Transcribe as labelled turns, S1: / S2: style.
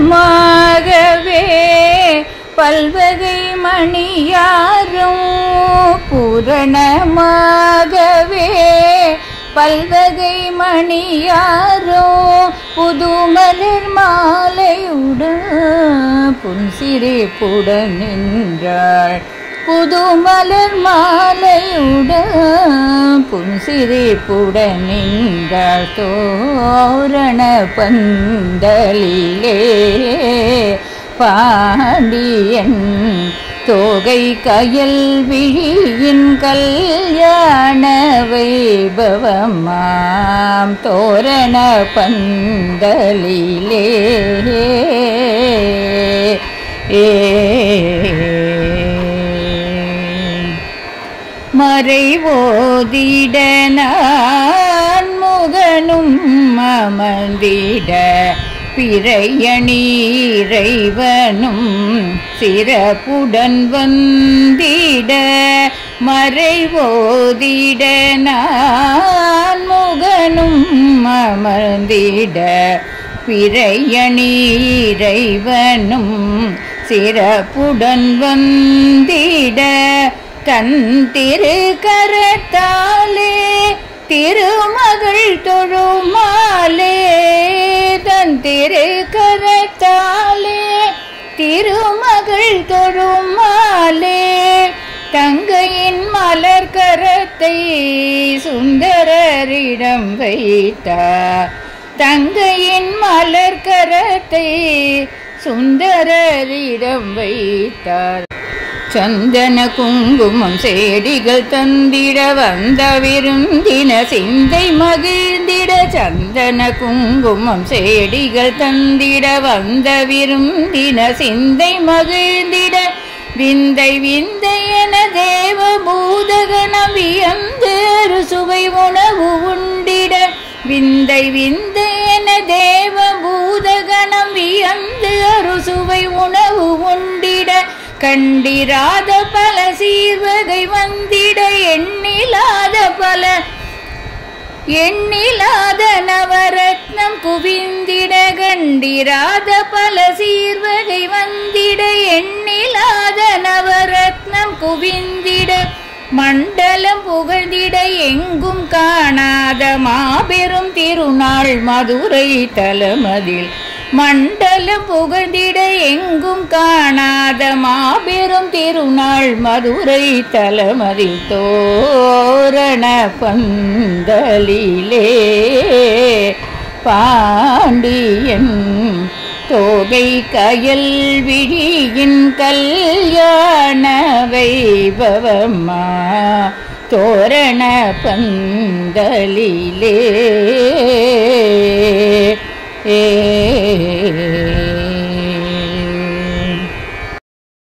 S1: பூரணமாகவே பல்வகை மணியாரும் பூரணமாகவே பல்வகை மணியாரும் புதுமலர் மாலையுடன் புன்சிரிப்புடன் நின்றாள். புதுமலர் மாலையுடன் புன்சிரிப்புடன் நின்றாள். தோரண பந்தலிலே பாண்டியன் தோகை கயல் விழியின் கல்யாண வைபவமாம் தோரண பந்தலிலே மறைவோதிட நான் முகனும் அமர்ந்திட பிறையணீரைவனும் சிறப்புடன் வந்திட மறைவோதிட நான் முகனும் அமர்ந்திட பிறையணீரைவனும் சிறப்புடன் வந்திட தன் திருக்கரத்தாலே திருமகள் தொழுமாலே தன் திருக்கரத்தாலே திருமகள் தொழுமாலே தங்கையின் மலர் கரத்தை சுந்தரரிடம் வைத்தார். தங்கையின் மலர் கரத்தை சுந்தரரிடம் வைத்தார். சந்தன குங்குமம் சேடிகள் தந்திட வந்த விருந்தின சிந்தை மகிழ்ந்திட சந்தன குங்குமம் சேடிகள் தந்திட வந்த விருந்தின சிந்தை மகிழ்ந்திட விந்தை விந்தை என தேவ பூதகணம் வியந்து சுவை உணவு உண்டிட விந்தை விந்தை என தேவ பூதகணம் வியந்து சுவை உணவு உண்டிட கண்டிராத பல சீர்வகை வந்திட எண்ணிலாத நவரத்னம் குவிந்திட கண்டிராத பல சீர்வகை வந்திட எண்ணிலாத நவரத்னம் குவிந்திட மண்டலம் புகழ்ந்திட எங்கும் காணாத மாபெரும் திருநாள் மதுரை தலமதில் மண்டலம் புகழ்ந்திட எங்கும் காணாத மாபெரும் திருநாள் மதுரை தலமதில் தோரண பந்தலிலே பாண்டியன் தோகை கயல் விழியின் கல்யாண வைபவமா தோரண பந்தலிலே